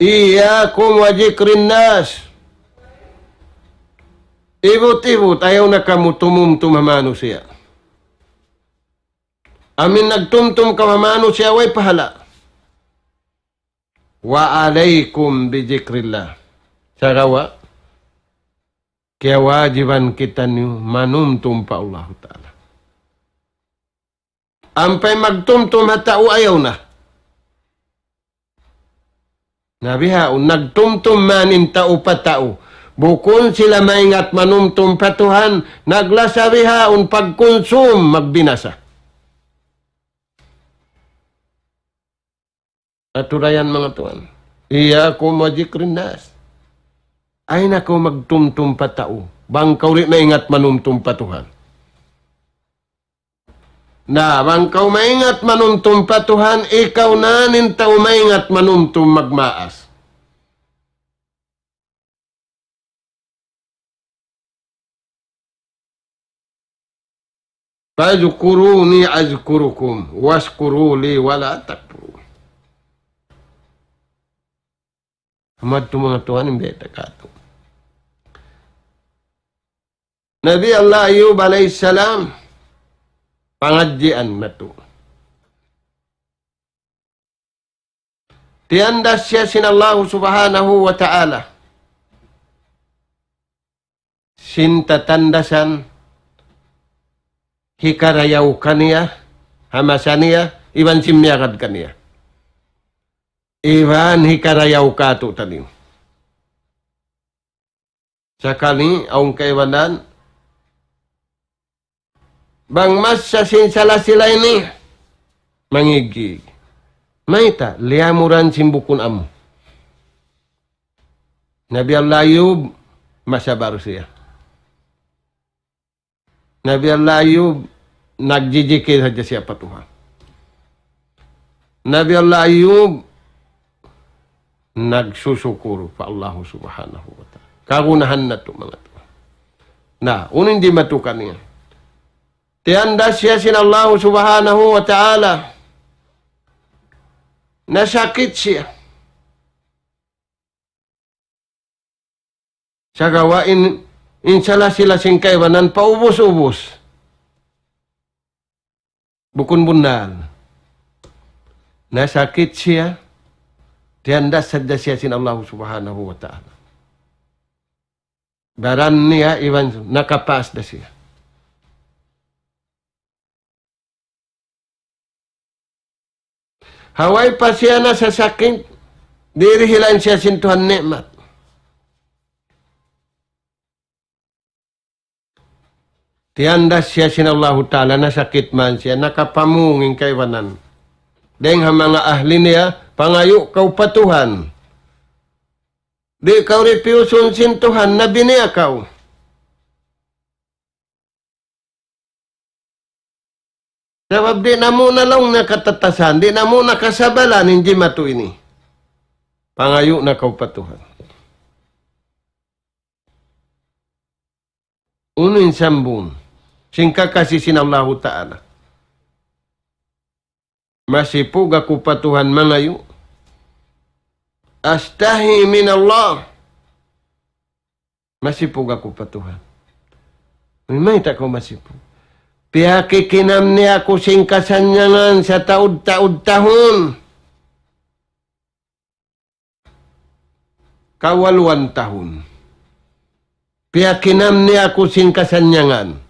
Iyakum wa jikrin nas. Ibot-ibot, ayaw na kamutumum-tum manusia. Amin nagtumtum ka manusia, way pahala. Wa alaikum bijikrillah. Sagawa, kaya wajiban kita niyo manumtum pa Allah Ta'ala. Ampay magtumtum hatao ayaw na. Nabihaon, nagtumtum manin tao pa tao. Bukon sila maingat manumtum patuhan, naglasabihaon pagkonsum magbinasa. Aturayan mga tuan. Iya ko majikrin nas. Ay na ko magtumtum patao. Bangkaw rin maingat manumtum patuhan. Na, bangkaw maingat manumtum patuhan, ikaw na nintaw maingat manumtum magmaas. Fazkuruni azkurukum, waskuruli wala takfuru. Hamad ito mga tuhan, yung beta kato. Nabi Allah Ayub alaihissalam, pangadjian na to. Tiandas siya sinallahu subhanahu wa ta'ala. Sintatandasan, hikarayaw kaniya, hamasaniya, iban simyakad kaniya. Iban hikarayaw kato tanim. Sakali, aung kaiwanan, bang mas sa sinsala sila ini, mangigig. Maita, liamuran simbukun amu. Nabi Allah Ayub, masabar siya. Nabi Allah Ayub, nagjijikir saja siapa Tuhan. Nabi Allah Ayub, nagsusyukur pa Allah subhanahu wa ta'ala. Kagunahan na ito mga ito. Na, unin di matukan niya. Tianda siya sin Allah subhanahu wa ta'ala. Nasakit siya. Sa gawain, insala sila singkaiwanan, paubos-ubos. Bukun bunal. Nasakit siya. Tianda sadya siya sin Allah subhanahu wa ta'ala. Baran niya, iwan, nakapas na siya. Haway pa siya na sa sakit, dirihilan siya sin Tuhan nikmat. Tianda siya sin Allah ta'ala, nasakit man siya, nakapamunging kaiwanan. Deng mga ahli niya, pangayo kau patuhan. Di kau repiusun sin Tuhan, nabi niya kau. Sabab di na muna lang nakatatasan, di na muna kasabalan, hindi matu ini. Pangayo na kau patuhan. Unin sambun, singka kasih sin Allah Ta'ala. Masipug ako patuhan mangayo. Astahi min Allah. Masipug ako patuhan. May tak ko masipug. Piyakikinam niya ako sing kasanyangan sa taud-taud tahun. Kawaluan tahun. Piyakinam niya ako sing kasanyangan.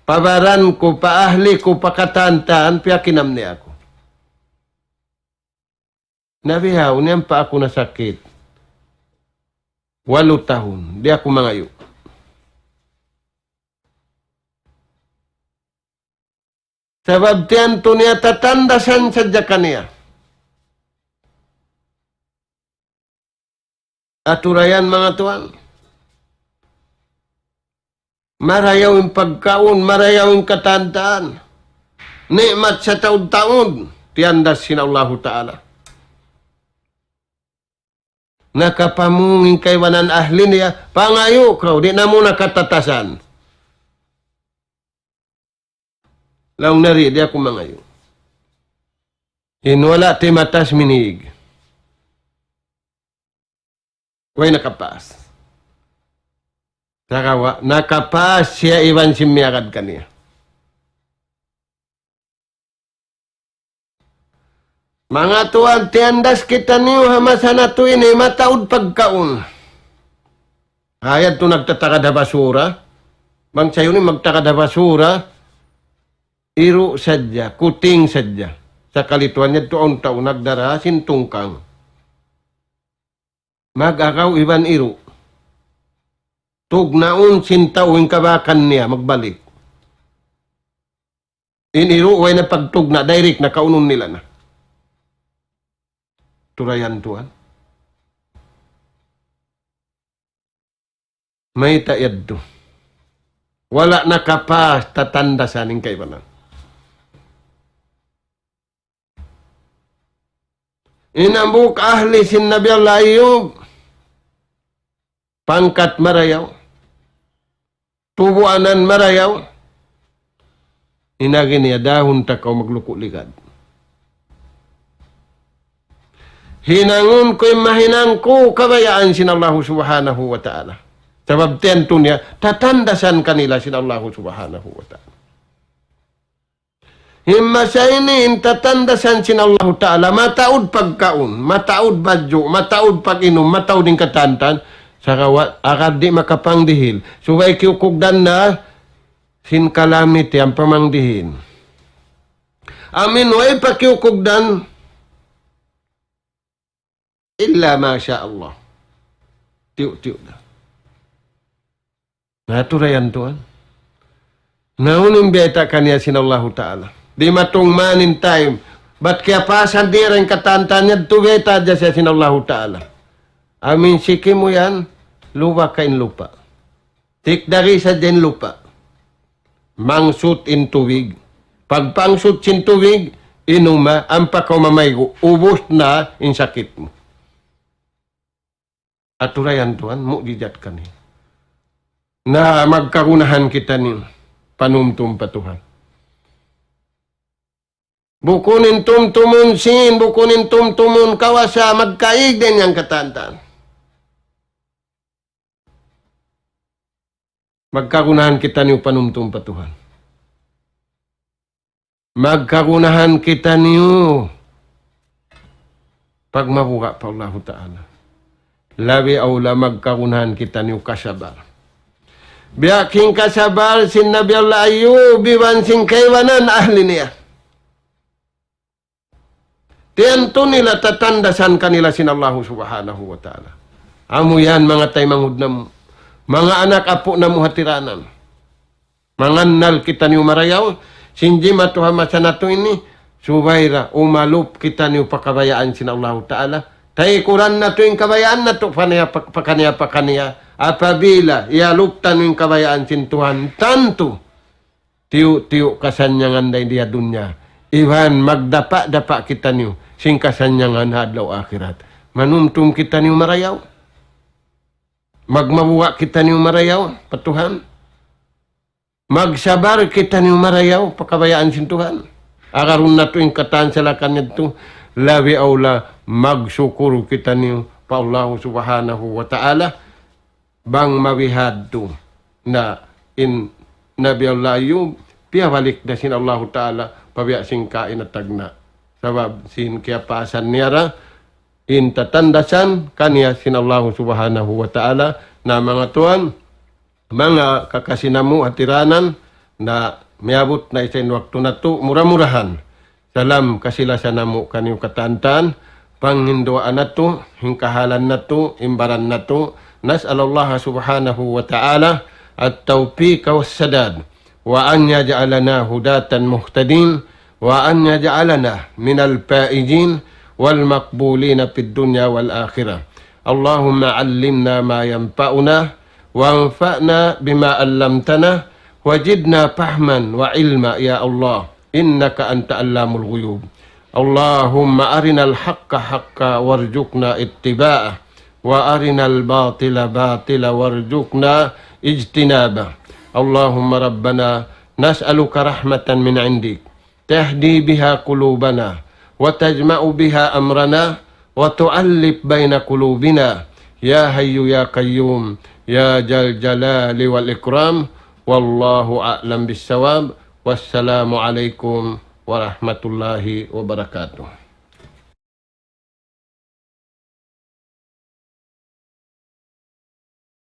Pabaran ko, paahli ko, pakatantaan, piyakinam niya ako. Nabihaw, niyan pa ako nasakit. 8 tahun. Di ako mangayo. Sabab tiyan to niya tatandasan sadya kaniya. Aturayan mga tuwan. Marayaw yung pagkaon, marayaw yung katandaan. Nikmat sa taon-taon. Tiyandas sin Allah Ta'ala. nakapamunging kaywanan ahli niya, pangayo ka, di na mo nakatatasan. Laong nari, di ako mangayo. Inwala ti matas minig. Way nakapas. Sakawa, nakapas siya iwan simiyakad kaniya. Mga tuwan, tiandas kita niyo hamasan na to ini, mataod pagkaon. Hayad to nagtatakad basura. Bang sayo ni magtakad basura, iro sadya, kuting sadya. Sa kalituan niya to taon nagdara, sintungkang. Mag-akaw iban iro. Tugnaon sintawin kabakan niya, magbalik. Iniro, way na pagtugna, direct na kaunon nila na. Turayan tuan. May tayad to. Wala nakapas tatanda sa aning kaibanan. Inambuk ahli sin Nabi Allah Ayub. Pangkat marayaw. Tubuanan marayaw. Inagi niya dahon takaw maglukuligad. Hinangon ko'y mahinang ko kabayaan sin Allah subhanahu wa ta'ala. Sabab tento niya, tatandasan kanila sin Allah subhanahu wa ta'ala. Himmasainin tatandasan sin Allah ta'ala, mataod pagkaon, mataod badyo, mataod pag-inom, mataod din katantan, saka akad di makapangdihil. Subay kiukugdan na, sin calamity ang pamangdihin. Amin, way pa kiukugdan, illa masya Allah. Tiyo-tiyo na. Naturayan tuan. Nauning beta kanya sin Allah Ta'ala. Di matong manin time. Ba't kaya pasan di rin katantanya tu beta dya siya sin Allah Ta'ala. Amin siki mo yan, lupa kain lupa. Tikdari sa dyan lupa. Mangsut in tuwig. Pagpangsut sin tuwig, inuma, ang pakaw-mamaygo, ubos na in sakit mo. Aturayan tuan, mukjizat kani. Na magkagunahan kita ni panumtum patuhan. Bukunin tumtumun sin, bukunin tumtumun kawasa, magkaig din yang katantan. Magkagunahan kita ni panumtum patuhan. Magkagunahan kita niyo pag mabuka pa Allah Ta'ala. Labi aula magkagunahan kita niyo kasabar. Biyaking kasabar sin Nabi Allah Ayub, biwan sin kaiwanan ahli niya. Tiyanto nila tatandasan kanila sin Allah subhanahu wa ta'ala. Amo yan mga tay mangud na mo. Mga anak apo na mo hatiranan. Mangannal kita niyo marayaw, sinji matuhama sa nato ini, subayra umalup kita niyo pakabayaan sin Allah ta'ala. Tay kuran na to yung kabayaan na to, pakaniya. Apabila, ialuptan yung kabayaan sin Tuhan, tanto, tiyo kasanyangan na dia dunya. Iwan, magdapa-dapa kita niyo, sing kasanyangan hadlaw akhirat. Manumtum kita niyo marayaw. Magmabuwa kita niyo marayaw, patuhan. Magsabar kita niyo marayaw, pakabayaan sin Tuhan. Agarun na to yung kataan salakan nito, labi aula magsyukur kita niyo pa Allah subhanahu wa ta'ala bang mawihad to na in Nabi Allah Ayub piyawalik na sin Allah ta'ala pabiya sing kain at tagna sabab sin kaya pasan niyara in tatandasan kaniya sin Allah subhanahu wa ta'ala na mga tuan mga kakasinamu atiranan na miabot na isa waktu na to murah-murahan. Salam kasila sa namo kaniyong katantan, panghinduan na to, hingkahalan na to, imbaran na to, nas'alallah subhanahu wa ta'ala at tawfiq wa sadad, wa an yaj'alana hudatan muhtadin, wa an yaj'alana minal faizin wal maqbulina fid dunya wal akhirah. Allahumma 'allimna ma yanfa'una wa anfa'na bima 'allamtana wajidna fahman wa ilma ya Allah. Innaka anta allamul ghuyub. Allahumma arinal haqqa haqqa warzuqna ittiba'ah وأرنا الباطل باطلا وارزقنا اجتنابه. اللهم ربنا نسألك رحمة من عندك تهدي بها قلوبنا وتجمع بها أمرنا وتؤلف بين قلوبنا يا حي يا قيوم يا ذا الجلال والإكرام. والله أعلم بالصواب. والسلام عليكم ورحمة الله وبركاته.